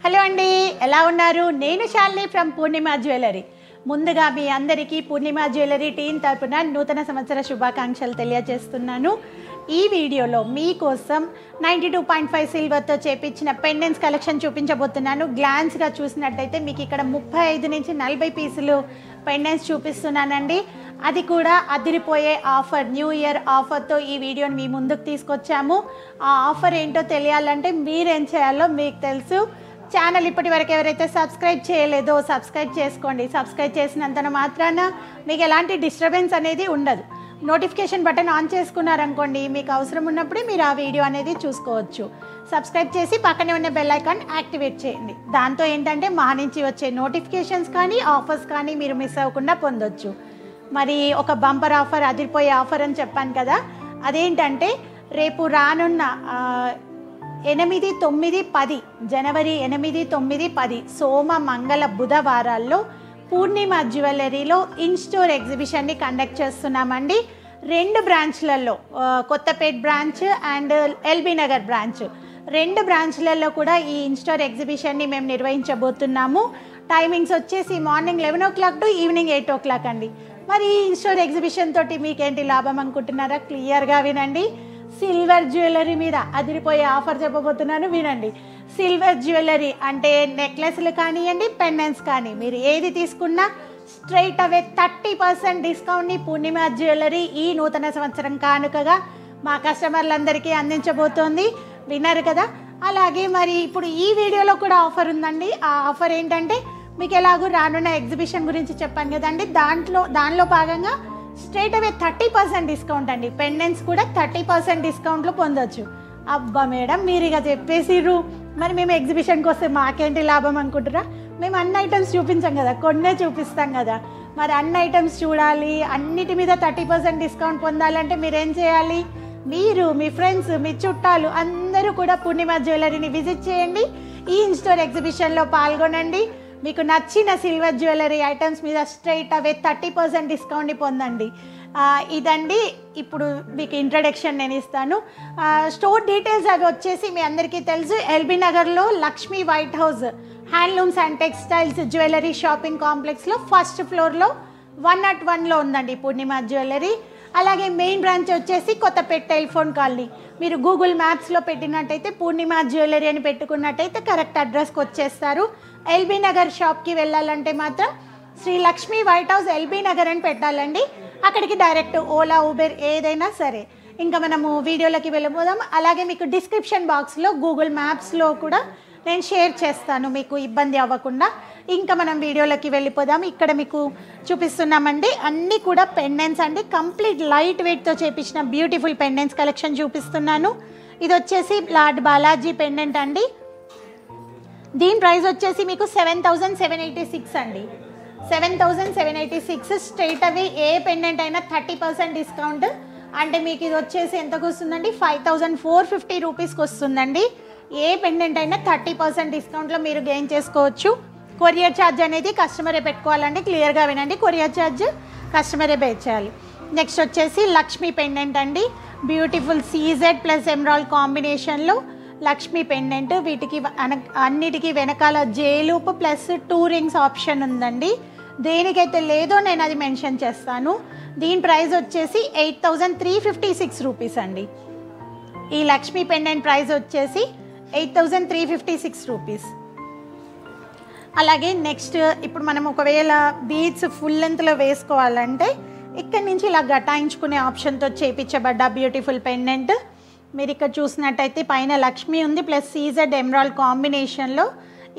Hello అండి, ఎలా ఉన్నారు? నేను శాలిని ఫ్రమ్ పూర్ణిమ జ్యువెలరీ. ముందుగా మీ అందరికీ పూర్ణిమ జ్యువెలరీ టీం తరపున నూతన సంవత్సర శుభాకాంక్షలు తెలియజేస్తున్నాను. ఈ వీడియోలో మీకోసం 92.5 సిల్వర్తో చేపించిన పెండెంట్స్ కలెక్షన్ చూపించబోతున్నాను. గ్లాన్స్గా చూసినట్టయితే మీకు ఇక్కడ 35 నుంచి 40 పీసులు పెండెంట్స్ చూపిస్తున్నానండి. అది కూడా అదిరిపోయే ఆఫర్, న్యూ ఇయర్ ఆఫర్తో ఈ వీడియోని మీ ముందుకు తీసుకొచ్చాము. ఆ ఆఫర్ ఏంటో తెలియాలంటే మీరేం చేయాలో మీకు తెలుసు. ఛానల్ ఇప్పటి వరకు ఎవరైతే సబ్స్క్రైబ్ చేయలేదో సబ్స్క్రైబ్ చేసుకోండి. సబ్స్క్రైబ్ చేసినంత మాత్రాన మీకు ఎలాంటి డిస్టర్బెన్స్ అనేది ఉండదు. నోటిఫికేషన్ బటన్ ఆన్ చేసుకున్నారనుకోండి, మీకు అవసరం ఉన్నప్పుడే మీరు ఆ వీడియో అనేది చూసుకోవచ్చు. సబ్స్క్రైబ్ చేసి పక్కనే ఉన్న బెల్ ఐకాన్ యాక్టివేట్ చేయండి. దాంతో ఏంటంటే మా నుంచి వచ్చే నోటిఫికేషన్స్ కానీ ఆఫర్స్ కానీ మీరు మిస్ అవ్వకుండా పొందొచ్చు. మరి ఒక బంపర్ ఆఫర్, అదిరిపోయే ఆఫర్ అని చెప్పాను కదా, అదేంటంటే రేపు రానున్న 8, 9, 10 జనవరి 8, 9, 10 సోమ, మంగళ, బుధవారాల్లో పూర్ణిమ జ్యువెలరీలో ఇన్స్టోర్ ఎగ్జిబిషన్ని కండక్ట్ చేస్తున్నామండి. 2 బ్రాంచ్లలో, Kothapet branch and LB Nagar branch, 2 బ్రాంచ్లలో కూడా ఈ ఇన్స్టోర్ ఎగ్జిబిషన్ని మేము నిర్వహించబోతున్నాము. టైమింగ్స్ వచ్చేసి morning 11 o'clock to evening 8 o'clock అండి. మరి ఈ ఇన్స్టోర్ ఎగ్జిబిషన్ తోటి మీకేంటి లాభం అనుకుంటున్నారా? క్లియర్గా వినండి. సిల్వర్ జ్యువెలరీ మీద అదిరిపోయే ఆఫర్ చెప్పబోతున్నాను, వినండి. సిల్వర్ జ్యువెలరీ అంటే నెక్లెస్లు కానివ్వండి, పెండెంట్స్ కానీ, మీరు ఏది తీసుకున్నా స్ట్రైట్ అవే 30% డిస్కౌంట్ని పూర్ణిమ జ్యువెలరీ ఈ నూతన సంవత్సరం కానుకగా మా కస్టమర్లందరికీ అందించబోతోంది. విన్నారు కదా. అలాగే మరి ఇప్పుడు ఈ వీడియోలో కూడా ఆఫర్ ఉందండి. ఆ ఆఫర్ ఏంటంటే, మీకు ఎలాగో రానున్న ఎగ్జిబిషన్ గురించి చెప్పాను కదండి, దానిలో భాగంగా స్ట్రైట్ అవే 30% డిస్కౌంట్ అండి. పెండెంట్స్ కూడా 30% డిస్కౌంట్లో పొందొచ్చు. అబ్బా మేడం, మీరు ఇక చెప్పేసిర్రు, మరి మేము ఎగ్జిబిషన్కి వస్తే మాకేంటి లాభం అనుకుంటారా? మేము అన్ని ఐటమ్స్ చూపించాం కదా, కొన్నే చూపిస్తాం కదా. మరి అన్ని ఐటమ్స్ చూడాలి, అన్నిటి మీద 30% డిస్కౌంట్ పొందాలంటే మీరేం చేయాలి? మీరు, మీ ఫ్రెండ్స్, మీ చుట్టాలు అందరూ కూడా పూర్ణిమ జ్యువెలరీని విజిట్ చేయండి. ఈ ఇన్స్టోర్ ఎగ్జిబిషన్లో పాల్గొనండి. మీకు నచ్చిన సిల్వర్ జ్యువెలరీ ఐటమ్స్ మీద స్ట్రైట్ అవే 30% డిస్కౌంట్ని పొందండి. ఇదండి ఇప్పుడు మీకు ఇంట్రడక్షన్ నేను ఇస్తాను. స్టోర్ డీటెయిల్స్ అవి వచ్చేసి మీ అందరికీ తెలుసు. ఎల్బీ నగర్లో Lakshmi white house handlooms and textiles jewellery shopping కాంప్లెక్స్లో ఫస్ట్ ఫ్లోర్లో 101లో ఉందండి పూర్ణిమ జ్యువెలరీ. అలాగే మెయిన్ బ్రాంచ్ వచ్చేసి కొత్తపేట టెలిఫోన్ కాలనీ. మీరు గూగుల్ మ్యాప్స్లో పెట్టినట్టయితే పూర్ణిమ జ్యువెలరీ అని పెట్టుకున్నట్టయితే కరెక్ట్ అడ్రస్కి వచ్చేస్తారు. ఎల్బీ నగర్ షాప్కి వెళ్ళాలంటే మాత్రం Sri Lakshmi white house LB Nagar అని పెట్టాలండి. అక్కడికి డైరెక్ట్ ఓలా, ఊబర్ ఏదైనా సరే. ఇంకా మనము వీడియోలోకి వెళ్ళిపోదాం. అలాగే మీకు డిస్క్రిప్షన్ బాక్స్లో గూగుల్ మ్యాప్స్లో కూడా నేను షేర్ చేస్తాను, మీకు ఇబ్బంది అవ్వకుండా. ఇంకా మనం వీడియోలోకి వెళ్ళిపోదాం. ఇక్కడ మీకు చూపిస్తున్నామండి, అన్నీ కూడా పెండెంట్స్ అండి. కంప్లీట్ లైట్ వెయిట్తో చేపించిన బ్యూటిఫుల్ పెండెంట్స్ కలెక్షన్ చూపిస్తున్నాను. ఇది వచ్చేసి లార్డ్ బాలాజీ పెండెంట్ అండి. దీని ప్రైస్ వచ్చేసి మీకు 7,786 అండి. 7,786 స్ట్రైట్ అవే. ఏ పెండెంట్ అయినా 30% డిస్కౌంట్ అంటే మీకు ఇది వచ్చేసి ఎంతకు వస్తుందండి? 5,450 రూపీస్కి వస్తుందండి. ఏ పెండెంట్ అయినా 30% డిస్కౌంట్లో మీరు గెయిన్ చేసుకోవచ్చు. కొరియర్ ఛార్జ్ అనేది కస్టమరే పెట్టుకోవాలండి. క్లియర్గా వినండి, కొరియర్ ఛార్జ్ కస్టమరే పే చేయాలి. నెక్స్ట్ వచ్చేసి లక్ష్మీ పెండెంట్ అండి. బ్యూటిఫుల్ సీజెడ్ ప్లస్ ఎమరాల్డ్ కాంబినేషన్లో లక్ష్మీ పెండెంట్. వీటికి అన్నిటికీ వెనకాల జేలూప్ ప్లస్ 2 రింగ్స్ ఆప్షన్ ఉందండి. దేనికైతే లేదో నేను అది మెన్షన్ చేస్తాను. దీని ప్రైస్ వచ్చేసి 8,356 రూపీస్ అండి. ఈ లక్ష్మీ పెండెంట్ ప్రైస్ వచ్చేసి 8,356 రూపీస్. అలాగే నెక్స్ట్ ఇప్పుడు మనం ఒకవేళ బీడ్స్ ఫుల్ లెంత్లో వేసుకోవాలంటే ఇక్కడి నుంచి ఇలా గటాయించుకునే ఆప్షన్తో చేపించబడ్డ బ్యూటిఫుల్ పెండెంట్. మీరు ఇక్కడ చూసినట్టయితే పైన లక్ష్మీ ఉంది ప్లస్ సీజెడ్ ఎమరాల్డ్ కాంబినేషన్లో.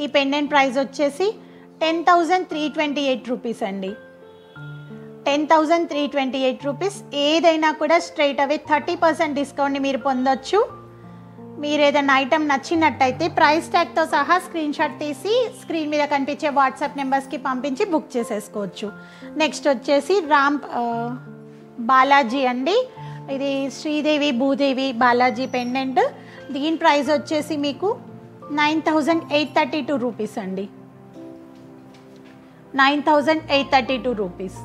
ఈ పెండెంట్ ప్రైస్ వచ్చేసి 10,328 రూపీస్ అండి. 10,328 రూపీస్. ఏదైనా కూడా స్ట్రైట్ అవే 30% డిస్కౌంట్ని మీరు పొందొచ్చు. మీరు ఏదైనా ఐటమ్ నచ్చినట్టయితే ప్రైస్ ట్యాగ్తో సహా స్క్రీన్ షాట్ తీసి స్క్రీన్ మీద కనిపించే వాట్సాప్ నెంబర్స్కి పంపించి బుక్ చేసేసుకోవచ్చు. నెక్స్ట్ వచ్చేసి బాలాజీ అండి. ఇది శ్రీదేవి భూదేవి బాలాజీ పెండెంట్. దీని ప్రైస్ వచ్చేసి మీకు 9,832 రూపీస్ అండి. 9,832 రూపీస్.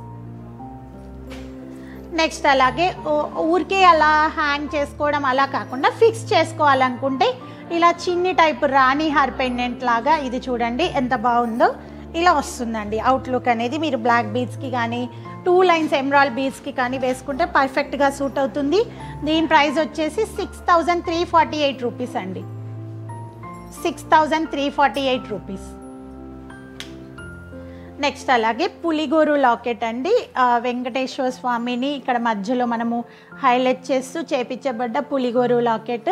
నెక్స్ట్ అలాగే ఊరికే అలా హ్యాంగ్ చేసుకోవడం అలా కాకుండా ఫిక్స్ చేసుకోవాలనుకుంటే ఇలా చిన్ని టైప్ రాణి హార్ పెండెంట్ లాగా ఇది చూడండి ఎంత బాగుందో. ఇలా వస్తుందండి అవుట్లుక్ అనేది. మీరు బ్లాక్ బీడ్స్కి కానీ 2 లైన్స్ ఎమరాల్డ్ బీడ్స్కి కానీ వేసుకుంటే పర్ఫెక్ట్గా సూట్ అవుతుంది. దీని ప్రైస్ వచ్చేసి 6348 రూపీస్ అండి. 6348 రూపీస్. నెక్స్ట్ అలాగే పులిగోరు లాకెట్ అండి. వెంకటేశ్వర స్వామిని ఇక్కడ మధ్యలో మనము హైలైట్ చేస్తూ చేపించబడ్డ పులిగోరు లాకెట్.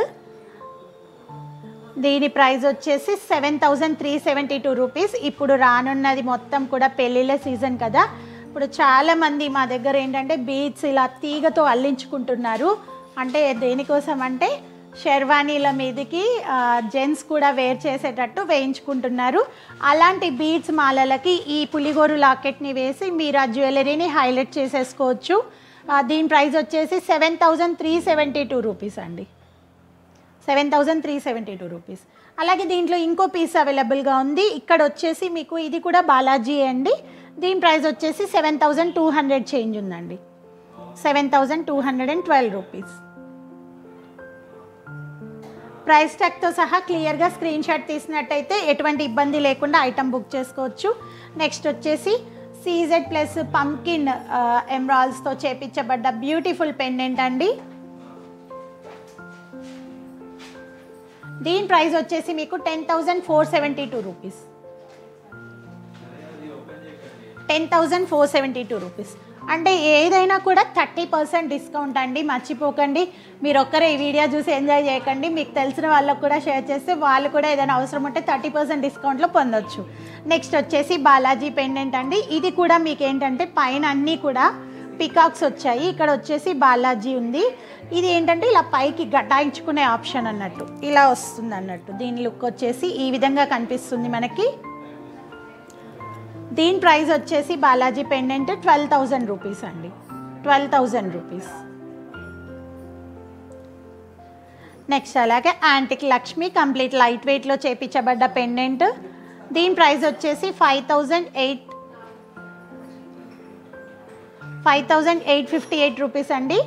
దీని ప్రైస్ వచ్చేసి 7372 రూపీస్. ఇప్పుడు రానున్నది మొత్తం కూడా పెళ్ళిళ్ళ సీజన్ కదా, ఇప్పుడు చాలామంది మా దగ్గర ఏంటంటే బీడ్స్ ఇలా తీగతో అల్లించుకుంటున్నారు. అంటే దేనికోసం అంటే షెర్వానీల మీదకి జెంట్స్ కూడా వేర్ చేసేటట్టు వేయించుకుంటున్నారు. అలాంటి బీడ్స్ మాలలకి ఈ పులిగోరు లాకెట్ని వేసి మీరు ఆ జ్యువెలరీని హైలైట్ చేసేసుకోవచ్చు. దీని ప్రైస్ వచ్చేసి 7372 రూపీస్ అండి. 7372 రూపీస్. అలాగే దీంట్లో ఇంకో పీస్ అవైలబుల్గా ఉంది. ఇక్కడ వచ్చేసి మీకు ఇది కూడా బాలాజీ అండి. దీని ప్రైస్ వచ్చేసి 7200 చేంజ్ ఉందండి. 7212 రూపీస్. ప్రైస్ ట్యాగ్తో సహా క్లియర్గా స్క్రీన్ షాట్ తీసినట్టయితే ఎటువంటి ఇబ్బంది లేకుండా ఐటమ్ బుక్ చేసుకోవచ్చు. నెక్స్ట్ వచ్చేసి సీజెడ్ ప్లస్ పంకిన్ ఎమరాల్డ్స్తో చేపించబడ్డ బ్యూటిఫుల్ పెండెంట్ అండి. దీని ప్రైస్ వచ్చేసి మీకు 10,472 రూపీస్. 10,472 రూపీస్. అంటే ఏదైనా కూడా 30% డిస్కౌంట్ అండి, మర్చిపోకండి. మీరు ఒక్కరే ఈ వీడియో చూసి ఎంజాయ్ చేయకండి, మీకు తెలిసిన వాళ్ళకు కూడా షేర్ చేస్తే వాళ్ళు కూడా ఏదైనా అవసరం ఉంటే 30% డిస్కౌంట్లో పొందొచ్చు. నెక్స్ట్ వచ్చేసి బాలాజీ పెండెంట్ అండి. ఇది కూడా మీకు ఏంటంటే పైన అన్నీ కూడా పికాక్స్ వచ్చాయి, ఇక్కడ వచ్చేసి బాలాజీ ఉంది. ఇది ఏంటంటే ఇలా పైకి గటాయించుకునే ఆప్షన్ అన్నట్టు, ఇలా వస్తుంది అన్నట్టు. దీని లుక్ వచ్చేసి ఈ విధంగా కనిపిస్తుంది మనకి. దీని ప్రైస్ వచ్చేసి బాలాజీ పెండెంట్ 12,000 రూపీస్ అండి. 12,000 రూపీస్. నెక్స్ట్ అలాగే యాంటిక్ లక్ష్మి కంప్లీట్ లైట్ వెయిట్లో చేపించబడ్డ పెండెంట్. దీని ప్రైస్ వచ్చేసి 5,858 రూపీస్ అండి.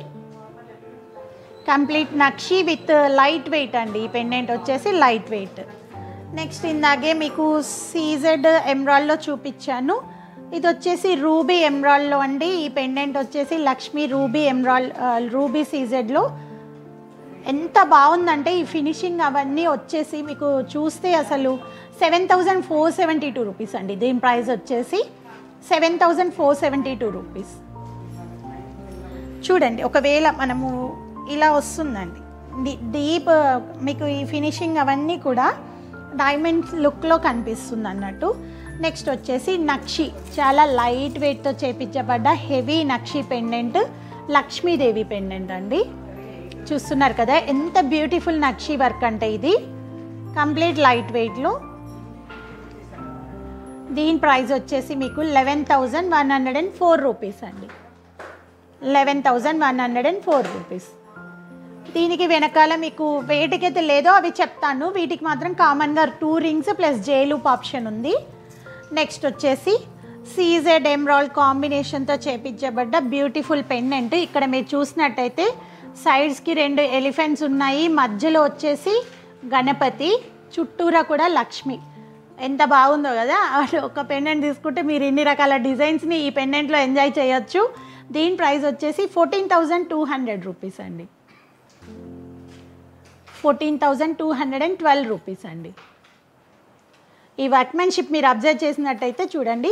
Complete nakshi with light weight అండి. ఈ పెండెంట్ వచ్చేసి లైట్ వెయిట్. నెక్స్ట్ ఇందాకే మీకు సీజెడ్ ఎమరాల్డ్లో చూపించాను. ఇది వచ్చేసి రూబీ ఎమరాల్డ్లో అండి. ఈ పెండెంట్ వచ్చేసి లక్ష్మీ రూబీ ఎమరాల్డ్ రూబీ సీజెడ్లో. ఎంత బాగుందంటే ఈ ఫినిషింగ్ అవన్నీ వచ్చేసి మీకు చూస్తే అసలు 7,472 రూపీస్ అండి. దీని ప్రైస్ వచ్చేసి 7,472 రూపీస్. చూడండి ఒకవేళ మనము ఇలా వస్తుందండి డీప్, మీకు ఈ ఫినిషింగ్ అవన్నీ కూడా డైమండ్ లుక్లో కనిపిస్తుంది అన్నట్టు. నెక్స్ట్ వచ్చేసి నక్షి, చాలా లైట్ వెయిట్తో చేపించబడ్డ హెవీ నక్షి పెండెంట్, లక్ష్మీదేవి పెండెంట్ అండి. చూస్తున్నారు కదా ఎంత బ్యూటిఫుల్ నక్షి వర్క్ అంటే ఇది కంప్లీట్ లైట్ వెయిట్లో. దీని ప్రైస్ వచ్చేసి మీకు 11,104 రూపీస్ అండి. 11,104 రూపీస్. దీనికి వెనకాల మీకు వేటికైతే లేదో అవి చెప్తాను, వీటికి మాత్రం కామన్గా 2 రింగ్స్ ప్లస్ జే లూప్ ఆప్షన్ ఉంది. నెక్స్ట్ వచ్చేసి సీజెడ్ ఎమరాల్డ్ కాంబినేషన్తో చేపించబడ్డ బ్యూటిఫుల్ పెండెంట్. ఇక్కడ మీరు చూసినట్టయితే సైడ్స్కి 2 ఎలిఫెంట్స్ ఉన్నాయి, మధ్యలో వచ్చేసి గణపతి, చుట్టూరా కూడా లక్ష్మి. ఎంత బాగుందో కదా. ఒక పెండెంట్ తీసుకుంటే మీరు ఇన్ని రకాల డిజైన్స్ని ఈ పెండెంట్లో ఎంజాయ్ చేయొచ్చు. దీని ప్రైస్ వచ్చేసి 14,200 రూపీస్ అండి. 14,212 రూపీస్ అండి. ఈ వర్క్మెన్షిప్ మీరు అబ్జర్వ్ చేసినట్టయితే చూడండి,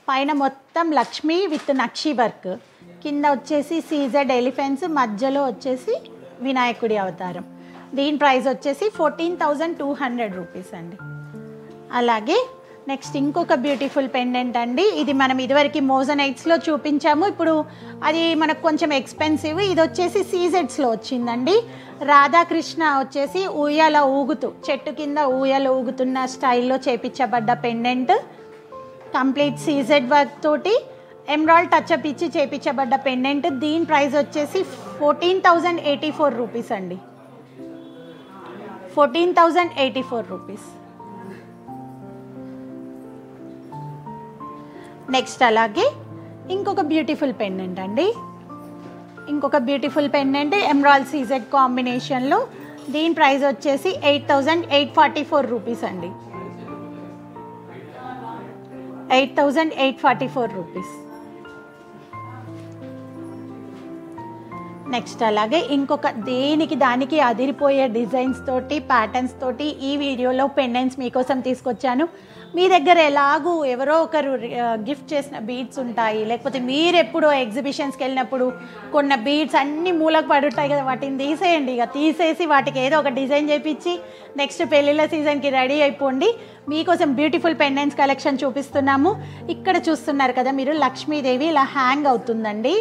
పైన మొత్తం లక్ష్మి విత్ నక్షి వర్క్, కింద వచ్చేసి సీజెడ్ ఎలిఫెంట్స్, మధ్యలో వచ్చేసి వినాయకుడి అవతారం. దీని ప్రైస్ వచ్చేసి 14,200 రూపీస్ అండి. అలాగే నెక్స్ట్ ఇంకొక బ్యూటిఫుల్ పెండెంట్ అండి. ఇది మనం ఇదివరకు మోజనైట్స్లో చూపించాము, ఇప్పుడు అది మనకు కొంచెం ఎక్స్పెన్సివ్. ఇది వచ్చేసి సీజెడ్స్లో వచ్చిందండి. రాధాకృష్ణ వచ్చేసి ఊయల ఊగుతూ, చెట్టు కింద ఊయల ఊగుతున్న స్టైల్లో చేపించబడ్డ పెండెంట్, కంప్లీట్ సీజెడ్ వర్క్ తోటి ఎమరాల్డ్ టచ్అప్ ఇచ్చి చేపించబడ్డ పెండెంట్. దీని ప్రైస్ వచ్చేసి 14,084 రూపీస్ అండి. 14,084 రూపీస్. నెక్స్ట్ అలాగే ఇంకొక బ్యూటిఫుల్ పెండెంట్ అండి. ఇంకొక బ్యూటిఫుల్ పెండెంట్ ఎమరాల్డ్ సీజెడ్ కాంబినేషన్లో దీని ప్రైస్ వచ్చేసి 8,844 రూపీస్ అండి. 8,844 రూపీస్. నెక్స్ట్ అలాగే ఇంకొక దేనికి దానికి అదిరిపోయే డిజైన్స్ తోటి ప్యాటర్న్స్ తోటి ఈ వీడియోలో పెండెంట్స్ మీకోసం తీసుకొచ్చాను. మీ దగ్గర ఎలాగూ ఎవరో ఒకరు గిఫ్ట్ చేసిన బీడ్స్ ఉంటాయి, లేకపోతే మీరు ఎప్పుడో ఎగ్జిబిషన్స్కి వెళ్ళినప్పుడు కొన్న బీడ్స్ అన్నీ మూలకు పడుంటాయి కదా, వాటిని తీసేయండి. ఇక తీసేసి వాటికి ఏదో ఒక డిజైన్ చేయించి నెక్స్ట్ పెళ్ళిళ్ళ సీజన్కి రెడీ అయిపోండి. మీకోసం బ్యూటిఫుల్ పెండెంట్స్ కలెక్షన్ చూపిస్తున్నాము. ఇక్కడ చూస్తున్నారు కదా మీరు, లక్ష్మీదేవి ఇలా హ్యాంగ్ అవుతుందండి.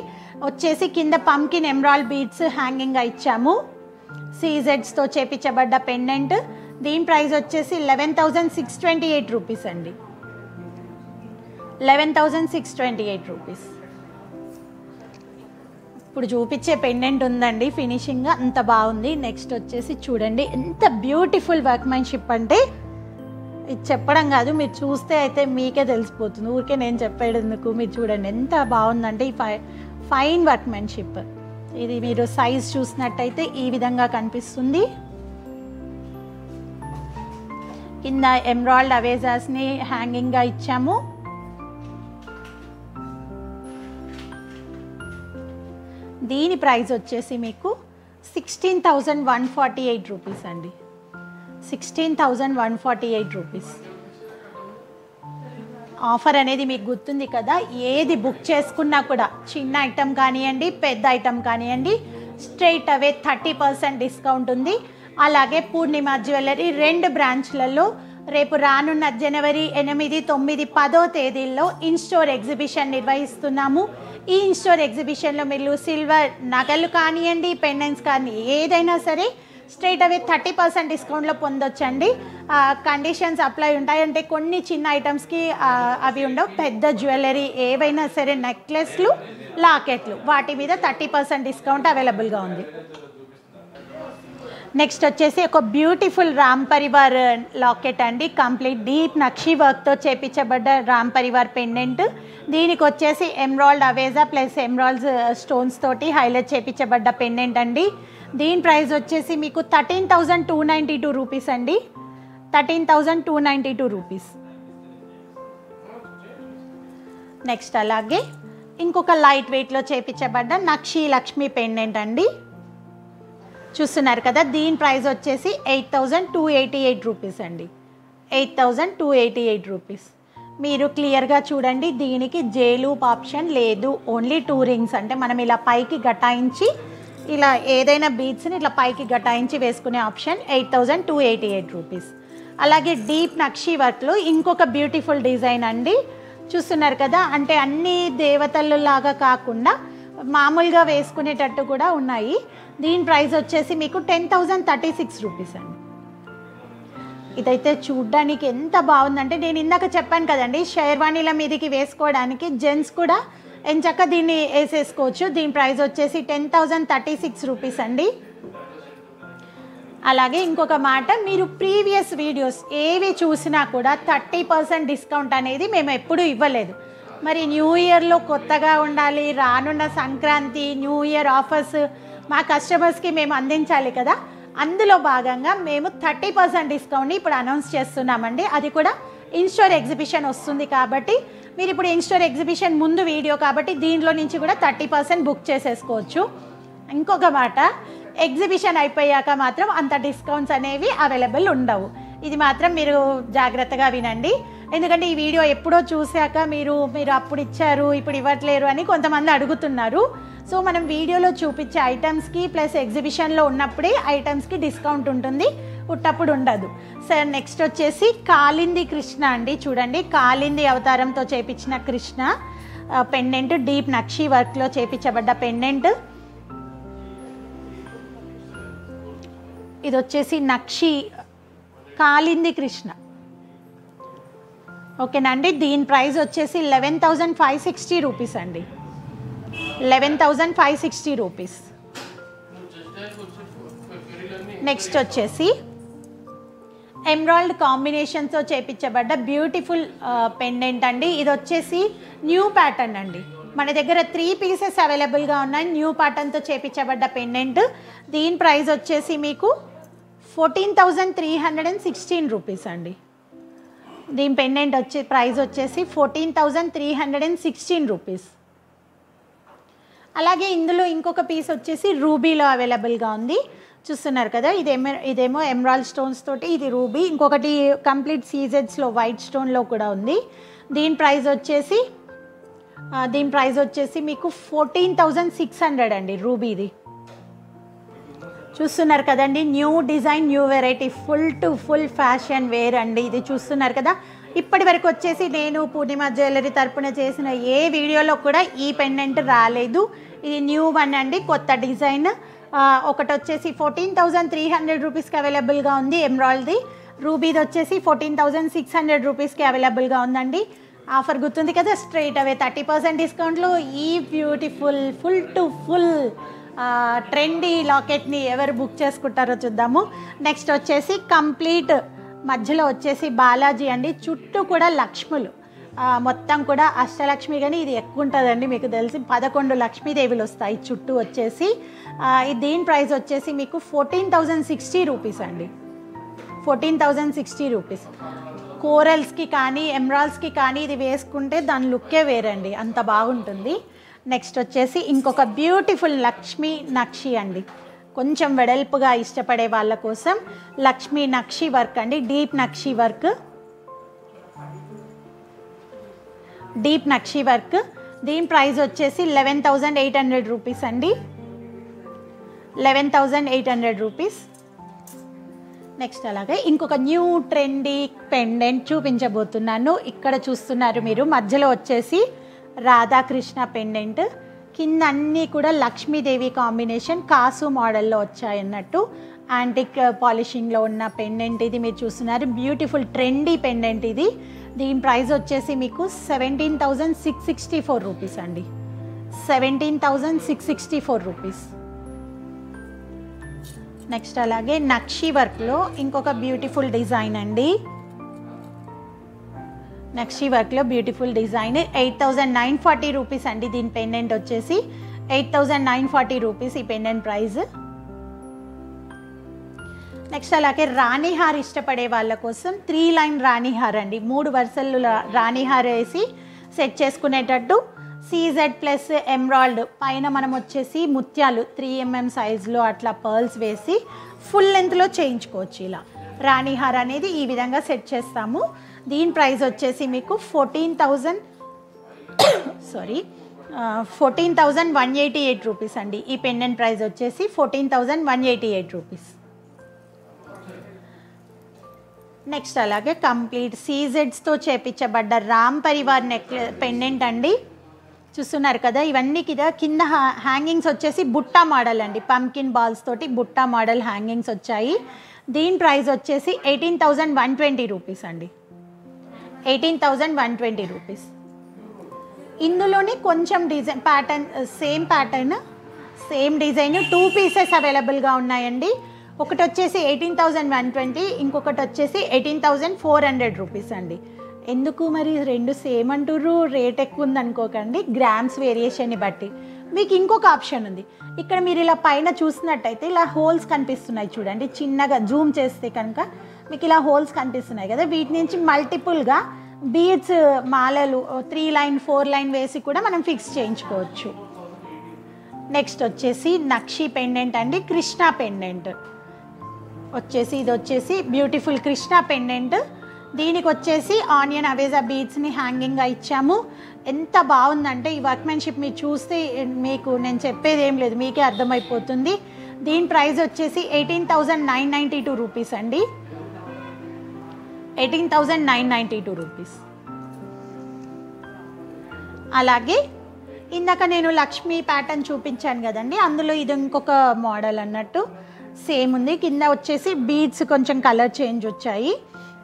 వచ్చేసి కింద పంకిన్ ఎమరాల్డ్ బీడ్స్ హ్యాంగింగ్గా ఇచ్చాము. సీజెడ్స్తో చేపించబడ్డ పెండెంట్. దీని ప్రైస్ వచ్చేసి 11,628 రూపీస్ అండి. 11,628 రూపీస్. ఇప్పుడు చూపించే పెండెంట్ ఉందండి, ఫినిషింగ్ అంత బాగుంది. నెక్స్ట్ వచ్చేసి చూడండి ఎంత బ్యూటిఫుల్ వర్క్మెన్షిప్ అంటే ఇది చెప్పడం కాదు, మీరు చూస్తే అయితే మీకే తెలిసిపోతుంది. ఊరికే నేను చెప్పేందుకు మీరు చూడండి ఎంత బాగుందంటే ఈ ఫైన్ వర్క్మెన్షిప్. ఇది మీరు సైజ్ చూసినట్టయితే ఈ విధంగా కనిపిస్తుంది. కింద ఎమరాల్డ్ అవేజాస్ని హ్యాంగింగ్గా ఇచ్చాము. దీని ప్రైస్ వచ్చేసి మీకు 16,148 రూపీస్ అండి. 16,148 రూపీస్. ఆఫర్ అనేది మీకు గుర్తుంది కదా, ఏది బుక్ చేసుకున్నా కూడా చిన్న ఐటమ్ కానివ్వండి పెద్ద ఐటమ్ కానివ్వండి స్ట్రైట్ అవే 30% డిస్కౌంట్ ఉంది. అలాగే పూర్ణిమ జ్యువెలరీ 2 బ్రాంచ్లలో రేపు రానున్న జనవరి 8, 9, 10 తేదీల్లో ఇన్స్టోర్ ఎగ్జిబిషన్ నిర్వహిస్తున్నాము. ఈ ఇన్స్టోర్ ఎగ్జిబిషన్లో మీరు సిల్వర్ నగలు కానివ్వండి పెండెంట్స్ కానీ ఏదైనా సరే స్ట్రైట్ అవే 30% డిస్కౌంట్లో పొందొచ్చండి. కండిషన్స్ అప్లై ఉంటాయి. అంటే కొన్ని చిన్న ఐటమ్స్కి అవి ఉండవు. పెద్ద జ్యువెలరీ ఏవైనా సరే నెక్లెస్లు లాకెట్లు వాటి మీద 30% డిస్కౌంట్ అవైలబుల్గా ఉంది. నెక్స్ట్ వచ్చేసి ఒక బ్యూటిఫుల్ రామ్ పరివార్ లాకెట్ అండి. కంప్లీట్ డీప్ నక్షి వర్క్తో చేపించబడ్డ రామ్ పరివార్ పెండెంట్. దీనికి వచ్చేసి ఎమరాల్డ్ అవేజా ప్లస్ ఎమరాల్డ్ స్టోన్స్ తోటి హైలైట్ చేపించబడ్డ పెండెంట్ అండి. దీని ప్రైస్ వచ్చేసి మీకు 13,292 రూపీస్ అండి. 13,292 రూపీస్. నెక్స్ట్ అలాగే ఇంకొక లైట్ వెయిట్లో చేపించబడ్డ నక్షి లక్ష్మీ పెండెంట్ అండి. చూస్తున్నారు కదా, దీని ప్రైస్ వచ్చేసి 8,288 రూపీస్ అండి. 8,288 రూపీస్. మీరు క్లియర్గా చూడండి, దీనికి జేలూప్ ఆప్షన్ లేదు. Only 2 rings. అంటే మనం ఇలా పైకి గటాయించి ఇలా ఏదైనా బీడ్స్ని ఇట్లా పైకి గటాయించి వేసుకునే ఆప్షన్. 8,288 రూపీస్. అలాగే డీప్ నక్షి వర్క్లో ఇంకొక బ్యూటిఫుల్ డిజైన్ అండి. చూస్తున్నారు కదా, అంటే అన్ని దేవతలలాగా కాకుండా మామూలుగా వేసుకునేటట్టు కూడా ఉన్నాయి. దీని ప్రైస్ వచ్చేసి మీకు 10,036 రూపీస్ అండి. ఇదైతే చూడ్డానికి ఎంత బాగుందంటే, నేను ఇందాక చెప్పాను కదండి షేర్వానీల మీదకి వేసుకోవడానికి జెంట్స్ కూడా ఎంచక్క దీన్ని వేసేసుకోవచ్చు. దీని ప్రైస్ వచ్చేసి 10,036 రూపీస్ అండి. అలాగే ఇంకొక మాట, మీరు ప్రీవియస్ వీడియోస్ ఏవి చూసినా కూడా 30% డిస్కౌంట్ అనేది మేము ఎప్పుడూ ఇవ్వలేదు. మరి న్యూ ఇయర్లో కొత్తగా ఉండాలి, రానున్న సంక్రాంతి న్యూ ఇయర్ ఆఫర్స్ మా కస్టమర్స్కి మేము అందించాలి కదా, అందులో భాగంగా మేము 30% డిస్కౌంట్ని ఇప్పుడు అనౌన్స్ చేస్తున్నామండి. అది కూడా ఇన్స్టోర్ ఎగ్జిబిషన్ వస్తుంది కాబట్టి, మీరు ఇప్పుడు ఇన్స్టోర్ ఎగ్జిబిషన్ ముందు వీడియో కాబట్టి దీంట్లో నుంచి కూడా 30% బుక్ చేసేసుకోవచ్చు. ఇంకొక మాట, ఎగ్జిబిషన్ అయిపోయాక మాత్రం అంత డిస్కౌంట్స్ అనేవి అవైలబుల్ ఉండవు. ఇది మాత్రం మీరు జాగ్రత్తగా వినండి. ఎందుకంటే ఈ వీడియో ఎప్పుడో చూశాక మీరు అప్పుడు ఇచ్చారు ఇప్పుడు ఇవ్వట్లేరు అని కొంతమంది అడుగుతున్నారు. సో మనం వీడియోలో చూపించే ఐటమ్స్కి ప్లస్ ఎగ్జిబిషన్లో ఉన్నప్పుడే ఐటమ్స్కి డిస్కౌంట్ ఉంటుంది, ఉట్టప్పుడు ఉండదు. సార్ నెక్స్ట్ వచ్చేసి కాలింది కృష్ణ అండి. చూడండి, కాలింది అవతారంతో చేపించిన కృష్ణ పెండెంట్. డీప్ నక్షి వర్క్లో చేపించబడ్డ పెండెంట్. ఇది వచ్చేసి నక్షి కాలింది కృష్ణ. ఓకేనండి. దీని ప్రైస్ వచ్చేసి 11,560 రూపీస్ అండి. 11,560 రూపీస్. నెక్స్ట్ వచ్చేసి ఎమరాల్డ్ కాంబినేషన్తో చేపించబడ్డ బ్యూటిఫుల్ పెండెంట్ అండి. ఇది వచ్చేసి న్యూ ప్యాటర్న్ అండి. మన దగ్గర 3 పీసెస్ అవైలబుల్గా ఉన్నాయి. న్యూ ప్యాటర్న్తో చేపించబడ్డ పెండెంట్. దీని ప్రైస్ వచ్చేసి మీకు 14,316 రూపీస్ అండి. దీని పెండెంట్ ప్రైస్ వచ్చేసి 14,316 రూపీస్. అలాగే ఇందులో ఇంకొక పీస్ వచ్చేసి రూబీలో అవైలబుల్గా ఉంది. చూస్తున్నారు కదా, ఇదేమో ఎమరాల్డ్ స్టోన్స్ తోటి, ఇది రూబీ. ఇంకొకటి కంప్లీట్ సీజెడ్స్లో వైట్ స్టోన్లో కూడా ఉంది. దీని ప్రైస్ వచ్చేసి మీకు 14,600 అండి రూబీది. చూస్తున్నారు కదండి, new design, new variety, full to full fashion wear అండి. ఇది చూస్తున్నారు కదా. ఇప్పటి వరకు వచ్చేసి నేను పూర్ణిమ జ్యువెలరీ తరపున చేసిన ఏ వీడియోలో కూడా ఈ పెండెంట్ రాలేదు. ఇది న్యూ వన్ అండి, కొత్త డిజైన్. ఒకటి వచ్చేసి 14,300 రూపీస్కి అవైలబుల్గా ఉంది ఎమరాల్డ్ది. రూబీది వచ్చేసి 14,600 రూపీస్కి అవైలబుల్గా ఉందండి. ఆఫర్ గుర్తుంది కదా, స్ట్రైట్ అవే 30% డిస్కౌంట్లో ఈ beautiful full to full trendy లాకెట్ని ఎవరు బుక్ చేసుకుంటారో చూద్దాము. నెక్స్ట్ వచ్చేసి కంప్లీట్ మధ్యలో వచ్చేసి బాలాజీ అండి, చుట్టూ కూడా లక్ష్ములు, మొత్తం కూడా అష్టలక్ష్మి, కానీ ఇది ఎక్కువ ఉంటుందండి, మీకు తెలిసి 11 లక్ష్మీదేవులు వస్తాయి చుట్టూ వచ్చేసి. దీని ప్రైస్ వచ్చేసి మీకు 14,060 రూపీస్ అండి. 14,060 రూపీస్. కోరల్స్కి కానీ ఎమరాల్డ్స్కి కానీ ఇది వేసుకుంటే దాని లుక్కే వేరండి, అంత బాగుంటుంది. నెక్స్ట్ వచ్చేసి ఇంకొక బ్యూటిఫుల్ లక్ష్మీ నక్షి అండి, కొంచెం వెడల్పుగా ఇష్టపడే వాళ్ళ కోసం లక్ష్మీ నక్షి వర్క్ అండి, డీప్ నక్షి వర్క్. దీని ప్రైస్ వచ్చేసి 11,800 రూపీస్ అండి. 11,800 రూపీస్. నెక్స్ట్ అలాగే ఇంకొక న్యూ ట్రెండీ పెండెంట్ చూపించబోతున్నాను. ఇక్కడ చూస్తున్నారు మీరు, మధ్యలో వచ్చేసి రాధాకృష్ణ పెండెంట్, కింద అన్నీ కూడా లక్ష్మీదేవి కాంబినేషన్, కాసు మోడల్లో వచ్చాయన్నట్టు. యాంటిక్ పాలిషింగ్లో ఉన్న పెండెంట్ ఇది మీరు చూస్తున్నారు. బ్యూటిఫుల్ ట్రెండీ పెండెంట్ ఇది. దీని ప్రైస్ వచ్చేసి మీకు 17,664 రూపీస్ అండి. 17,664 రూపీస్. నెక్స్ట్ అలాగే నక్షి వర్క్లో ఇంకొక బ్యూటిఫుల్ డిజైన్ అండి. నక్షి వర్క్లో బ్యూటిఫుల్ డిజైన్ 8,940 రూపీస్ అండి. దీని పెండెంట్ వచ్చేసి 8,940 రూపీస్ ఈ పెండెంట్ ప్రైస్. నెక్స్ట్ అలాగే రాణిహార్ ఇష్టపడే వాళ్ళ కోసం 3 లైన్ రాణిహార్ అండి, 3 వరుసలు రాణిహార్ వేసి సెట్ చేసుకునేటట్టు. సీజెడ్ ప్లస్ ఎమరాల్డ్ పైన మనం వచ్చేసి ముత్యాలు 3mm సైజులో అట్లా పర్ల్స్ వేసి ఫుల్ లెంత్లో చేయించుకోవచ్చు. ఇలా రాణిహార్ అనేది ఈ విధంగా సెట్ చేస్తాము. దీని ప్రైస్ వచ్చేసి మీకు 14,188 రూపీస్ అండి. ఈ పెండెంట్ ప్రైస్ వచ్చేసి 14,188 రూపీస్. నెక్స్ట్ అలాగే కంప్లీట్ సీజెడ్స్తో చేపించబడ్డ రామ్ పరివార్ పెండెంట్ అండి. చూస్తున్నారు కదా, ఇవన్నీ కింద హ్యాంగింగ్స్ వచ్చేసి బుట్టా మోడల్ అండి, పంకిన్ బాల్స్ తోటి బుట్టా మోడల్ హ్యాంగింగ్స్ వచ్చాయి. దీని ప్రైస్ వచ్చేసి 18,120 రూపీస్ అండి. 18,120 రూపీస్. ఇందులోనే కొంచెం డిజైన్ సేమ్ డిజైన్ 2 పీసెస్ అవైలబుల్గా ఉన్నాయండి. ఒకటి వచ్చేసి 18,120, ఇంకొకటి వచ్చేసి 18,400 రూపీస్ అండి. ఎందుకు మరి రెండు సేమ్ అంటుర్రు, రేట్ ఎక్కువ ఉంది అనుకోకండి, గ్రామ్స్ వేరియేషన్ని బట్టి. మీకు ఇంకొక ఆప్షన్ ఉంది, ఇక్కడ మీరు ఇలా పైన చూసినట్టయితే ఇలా హోల్స్ కనిపిస్తున్నాయి చూడండి, చిన్నగా జూమ్ చేస్తే కనుక మీకు ఇలా హోల్స్ కనిపిస్తున్నాయి కదా, వీటి నుంచి మల్టిపుల్గా బీడ్స్ మాలలు 3 లైన్ 4 లైన్ వేసి కూడా మనం ఫిక్స్ చేయించుకోవచ్చు. నెక్స్ట్ వచ్చేసి నక్షి పెండెంట్ అండి, కృష్ణ పెండెంట్ వచ్చేసి ఇది వచ్చేసి బ్యూటిఫుల్ కృష్ణ పెండెంట్. దీనికి వచ్చేసి ఆనియన్ అవేజా బీడ్స్ని హ్యాంగింగ్గా ఇచ్చాము. ఎంత బాగుందంటే ఈ వర్క్మెన్షిప్ మీరు చూస్తే మీకు నేను చెప్పేది ఏం లేదు, మీకే అర్థమైపోతుంది. దీని ప్రైస్ వచ్చేసి 18,992 రూపీస్ అండి. 18,992 రూపీస్. అలాగే ఇందాక నేను లక్ష్మీ ప్యాటర్న్ చూపించాను కదండి, అందులో ఇది ఇంకొక మోడల్ అన్నట్టు సేమ్ ఉంది. కింద వచ్చేసి బీడ్స్ కొంచెం కలర్ చేంజ్ వచ్చాయి.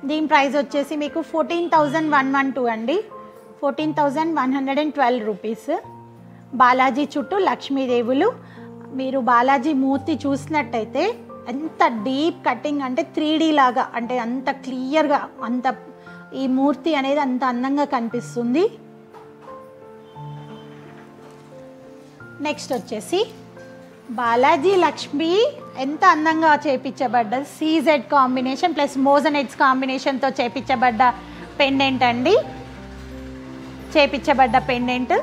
దీని ప్రైస్ వచ్చేసి మీకు 14,112 అండి. 14,112 రూపీస్. బాలాజీ చుట్టూ లక్ష్మీదేవులు. మీరు బాలాజీ మూర్తి చూసినట్టయితే ఎంత డీప్ కటింగ్ అంటే 3D లాగా, అంటే అంత క్లియర్గా, అంత ఈ మూర్తి అనేది అంత అందంగా కనిపిస్తుంది. నెక్స్ట్ వచ్చేసి బాలాజీ లక్ష్మి ఎంత అందంగా చేపించబడ్డ సీజెడ్ కాంబినేషన్ ప్లస్ మోజనెట్స్ కాంబినేషన్తో చేపించబడ్డ పెండెంట్ అండి. చేపించబడ్డ పెండెంట్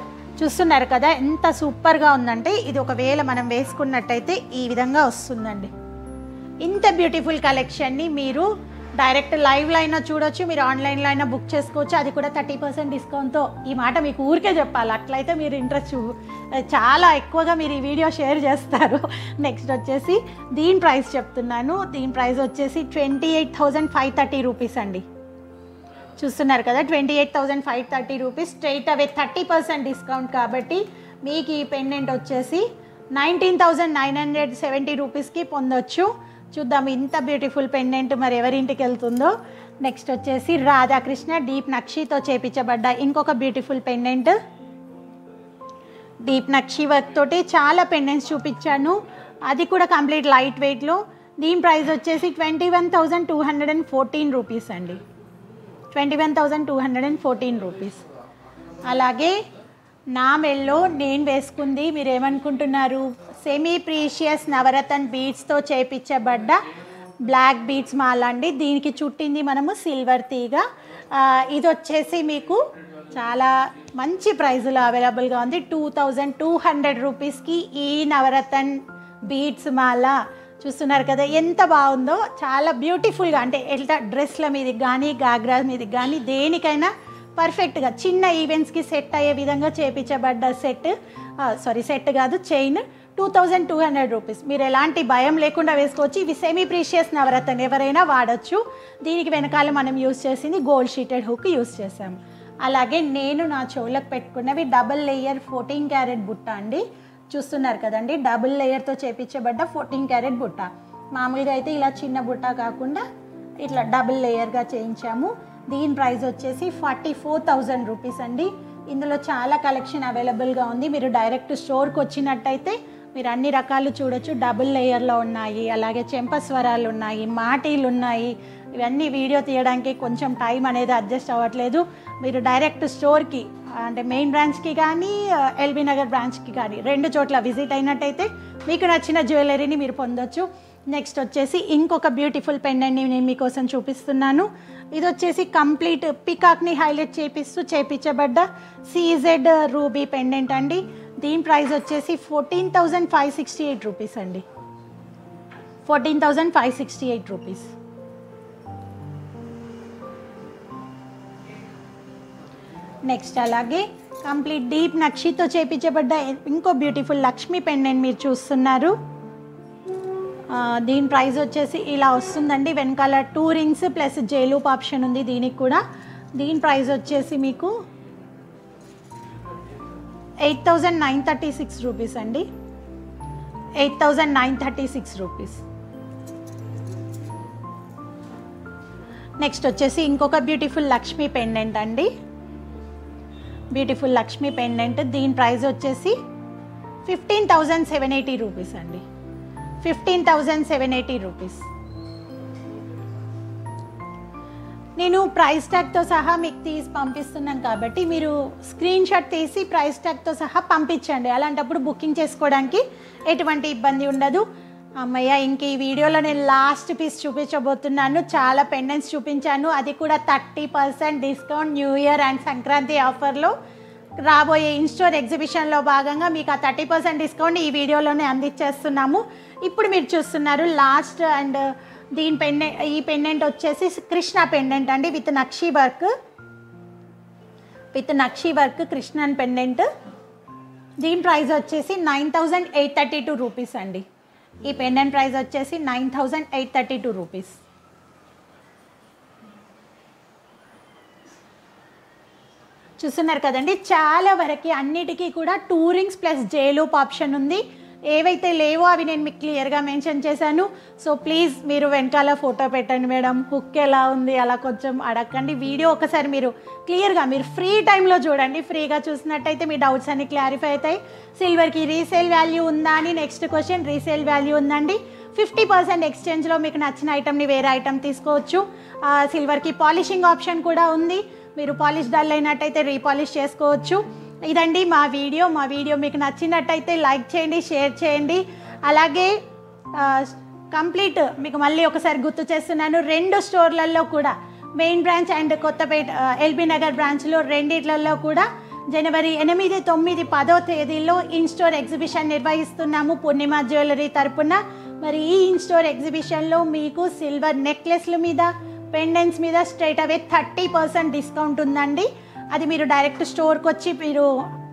చూస్తున్నారు కదా ఎంత సూపర్గా ఉందంటే, ఇది ఒకవేళ మనం వేసుకున్నట్టయితే ఈ విధంగా వస్తుందండి. ఇంత బ్యూటిఫుల్ కలెక్షన్ని మీరు డైరెక్ట్ లైవ్లో అయినా చూడొచ్చు, మీరు ఆన్లైన్లో అయినా బుక్ చేసుకోవచ్చు, అది కూడా 30% డిస్కౌంట్తో. ఈ మాట మీకు ఊరికే చెప్పాలి, అట్లయితే మీరు ఇంట్రెస్ట్ చాలా ఎక్కువగా మీరు ఈ వీడియో షేర్ చేస్తారు. నెక్స్ట్ వచ్చేసి దీని ప్రైస్ చెప్తున్నాను. దీని ప్రైస్ వచ్చేసి 28,530 రూపీస్ అండి. చూస్తున్నారు కదా 28,530 రూపీస్. స్ట్రైట్ అవే 30% డిస్కౌంట్ కాబట్టి మీకు ఈ పెండెంట్ వచ్చేసి 19,970 రూపీస్కి పొందొచ్చు. చూద్దాం ఇంత బ్యూటిఫుల్ పెండెంట్ మరి ఎవరింటికి వెళ్తుందో. నెక్స్ట్ వచ్చేసి రాధాకృష్ణ డీప్ నక్షితో చేపించబడ్డ ఇంకొక బ్యూటిఫుల్ పెండెంట్. డీప్ నక్షి వర్క్ తోటి చాలా పెండెంట్స్ చూపించాను, అది కూడా కంప్లీట్ లైట్ వెయిట్లో. దీని ప్రైస్ వచ్చేసి 21,214 రూపీస్ అండి. 21,214 రూపీస్. అలాగే నా మెల్లో నేను వేసుకుంది మీరు ఏమనుకుంటున్నారు, సెమీ ప్రీషియస్ నవరత్న బీడ్స్తో చేపించబడ్డ బ్లాక్ బీడ్స్ మాల అండి. దీనికి చుట్టింది మనము సిల్వర్ తీగ. ఇది వచ్చేసి మీకు చాలా మంచి ప్రైజులో అవైలబుల్గా ఉంది. 2,200 రూపీస్కి ఈ నవరత్న బీడ్స్ మాల చూస్తున్నారు కదా ఎంత బాగుందో. చాలా బ్యూటిఫుల్గా, అంటే ఎట్లా డ్రెస్ల మీదకి కానీ గాగ్రా మీదకి కానీ దేనికైనా పర్ఫెక్ట్గా చిన్న ఈవెంట్స్కి సెట్ అయ్యే విధంగా చేపించబడ్డ సెట్ కాదు చైన్. 2,200 రూపీస్. మీరు ఎలాంటి భయం లేకుండా వేసుకోవచ్చు. ఇవి సెమీ ప్రీషియస్ నవరత్న ఎవరైనా వాడచ్చు. దీనికి వెనకాల మనం యూస్ చేసింది గోల్డ్ షీటెడ్ హుక్ యూస్ చేసాము. అలాగే నేను నా చెవులకు పెట్టుకున్నవి డబుల్ లేయర్ 14 క్యారెట్ బుట్ట అండి. చూస్తున్నారు కదండి డబుల్ లేయర్తో చేపించబడ్డ 14 క్యారెట్ బుట్ట. మామూలుగా అయితే ఇలా చిన్న బుట్ట కాకుండా ఇట్లా డబుల్ లేయర్గా చేయించాము. దీని ప్రైస్ వచ్చేసి 44,000 రూపీస్ అండి. ఇందులో చాలా కలెక్షన్ అవైలబుల్గా ఉంది. మీరు డైరెక్ట్ స్టోర్కి వచ్చినట్టయితే మీరు అన్ని రకాలు చూడొచ్చు. డబుల్ లేయర్లో ఉన్నాయి, అలాగే చెంపస్వరాలు ఉన్నాయి, మాటీలు ఉన్నాయి. ఇవన్నీ వీడియో తీయడానికి కొంచెం టైం అనేది అడ్జస్ట్ అవ్వట్లేదు. మీరు డైరెక్ట్ స్టోర్కి అంటే మెయిన్ బ్రాంచ్కి కానీ ఎల్బీ నగర్ బ్రాంచ్కి కానీ 2 చోట్ల విజిట్ అయినట్టయితే మీకు నచ్చిన జ్యువెలరీని మీరు పొందొచ్చు. నెక్స్ట్ వచ్చేసి ఇంకొక బ్యూటిఫుల్ పెండెంట్ని నేను మీకోసం చూపిస్తున్నాను. ఇది వచ్చేసి కంప్లీట్ పికాక్ని హైలైట్ చేపించబడ్డ సీజెడ్ రూబీ పెండెంట్ అండి. దీని ప్రైస్ వచ్చేసి 14,568 రూపీస్ అండి. 14,568 రూపీస్. నెక్స్ట్ అలాగే కంప్లీట్ డీప్ నక్షితో చేపించబడ్డ ఇంకో బ్యూటిఫుల్ లక్ష్మీ పెండెంట్ మీరు చూస్తున్నారు. దీని ప్రైస్ వచ్చేసి ఇలా వస్తుందండి. వెనకాల 2 రింగ్స్ ప్లస్ జేలూప్ ఆప్షన్ ఉంది దీనికి కూడా. దీని ప్రైస్ వచ్చేసి మీకు 8,936 రూపీస్ అండి. 8,936 రూపీస్. నెక్స్ట్ వచ్చేసి ఇంకొక బ్యూటిఫుల్ లక్ష్మీ పెండెంట్ అండి. Beautiful Lakshmi pendant. దీని ప్రైస్ వచ్చేసి 15,780 రూపీస్ అండి. 15,780 రూపీస్. నేను ప్రైస్ ట్యాగ్తో సహా మీకు తీసి పంపిస్తున్నాను కాబట్టి మీరు స్క్రీన్ షాట్ తీసి ప్రైస్ ట్యాగ్తో సహా పంపించండి. అలాంటప్పుడు బుకింగ్ చేసుకోవడానికి ఎటువంటి ఇబ్బంది ఉండదు. అమ్మయ్య, ఇంక ఈ వీడియోలో నేను లాస్ట్ పీస్ చూపించబోతున్నాను. చాలా పెండెంట్స్ చూపించాను, అది కూడా 30% discount new year and Sankranti ఆఫర్లో. రాబోయే ఇన్స్టోర్ ఎగ్జిబిషన్లో భాగంగా మీకు ఆ 30% డిస్కౌంట్ ఈ వీడియోలోనే అందించేస్తున్నాము. ఇప్పుడు మీరు చూస్తున్నారు లాస్ట్ అండ్ ఈ పెండెంట్ వచ్చేసి కృష్ణ పెండెంట్ అండి with nakshi work Krishnan pendant. దీని ప్రైస్ వచ్చేసి 9,832 రూపీస్ అండి. ఈ పెండెంట్ ప్రైస్ వచ్చేసి 9,832 రూపీస్. చూస్తున్నారు కదండి చాలా వరకు అన్నిటికీ కూడా 2 రింగ్స్ ప్లస్ జేలూప్ ఆప్షన్ ఉంది. ఏవైతే లేవో అవి నేను మీకు క్లియర్గా మెన్షన్ చేశాను. సో ప్లీజ్ మీరు వెనకాల ఫోటో పెట్టండి మేడం, హుక్ ఎలా ఉంది అలా కొంచెం అడగండి. వీడియో ఒకసారి మీరు క్లియర్గా మీరు ఫ్రీ టైంలో చూడండి. ఫ్రీగా చూసినట్టయితే మీ డౌట్స్ అన్ని క్లారిఫై అవుతాయి. సిల్వర్కి రీసేల్ వాల్యూ ఉందా అని నెక్స్ట్ క్వశ్చన్. రీసేల్ వాల్యూ ఉందండి. 50% ఎక్స్చేంజ్లో మీకు నచ్చిన ఐటమ్ని వేరే ఐటమ్ తీసుకోవచ్చు. సిల్వర్కి పాలిషింగ్ ఆప్షన్ కూడా ఉంది. మీరు పాలిష్ డల్ అయినట్టయితే రీపాలిష్ చేసుకోవచ్చు. ఇదండి మా వీడియో మీకు నచ్చినట్టయితే లైక్ చేయండి, షేర్ చేయండి. అలాగే కంప్లీట్ మీకు మళ్ళీ ఒకసారి గుర్తు చేస్తున్నాను, 2 స్టోర్లలో కూడా main branch and Kothapet LB Nagar బ్రాంచ్లో రెండిట్లలో కూడా జనవరి 8, 9, 10 తేదీల్లో ఇన్ స్టోర్ ఎగ్జిబిషన్ నిర్వహిస్తున్నాము పూర్ణిమ జ్యువెలరీ తరపున. మరి ఈ ఇన్ స్టోర్ ఎగ్జిబిషన్లో మీకు సిల్వర్ నెక్లెస్ల మీద, పెండెంట్స్ మీద స్ట్రైట్ అవే 30% డిస్కౌంట్ ఉందండి. అది మీరు డైరెక్ట్ స్టోర్కి వచ్చి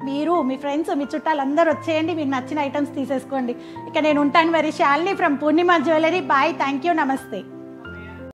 మీరు మీ ఫ్రెండ్స్ మీ చుట్టాలు అందరూ వచ్చేయండి, మీకు నచ్చిన ఐటమ్స్ తీసేసుకోండి. ఇక నేను ఉంటాను మరి. Shalini from Purnima jewellery. Bye, thank you, నమస్తే.